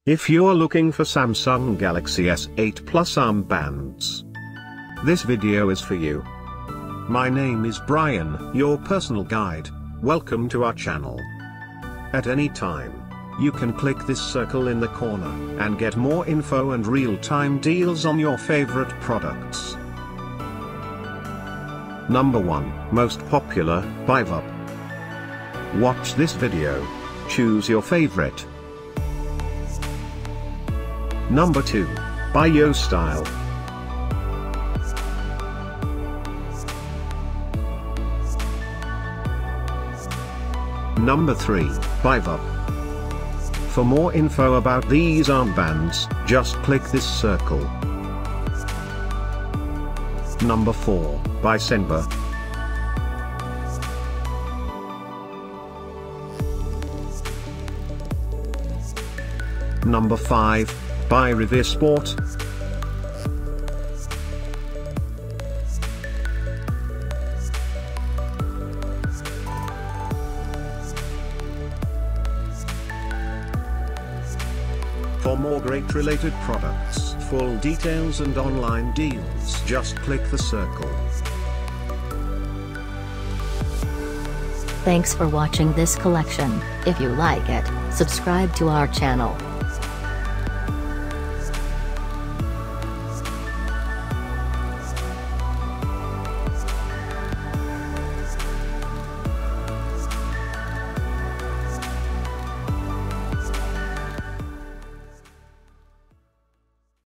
If you're looking for Samsung Galaxy S8 Plus armbands, this video is for you. My name is Brian, your personal guide. Welcome to our channel. At any time, you can click this circle in the corner and get more info and real-time deals on your favorite products. Number 1, most popular, by VUP. Watch this video. Choose your favorite. Number 2, by Yostyle. Number 3, by VUP. For more info about these armbands, just click this circle. Number 4, by Senbor. Number 5, by Revere Sport. For more great related products, full details and online deals, just click the circle. Thanks for watching this collection. If you like it, subscribe to our channel.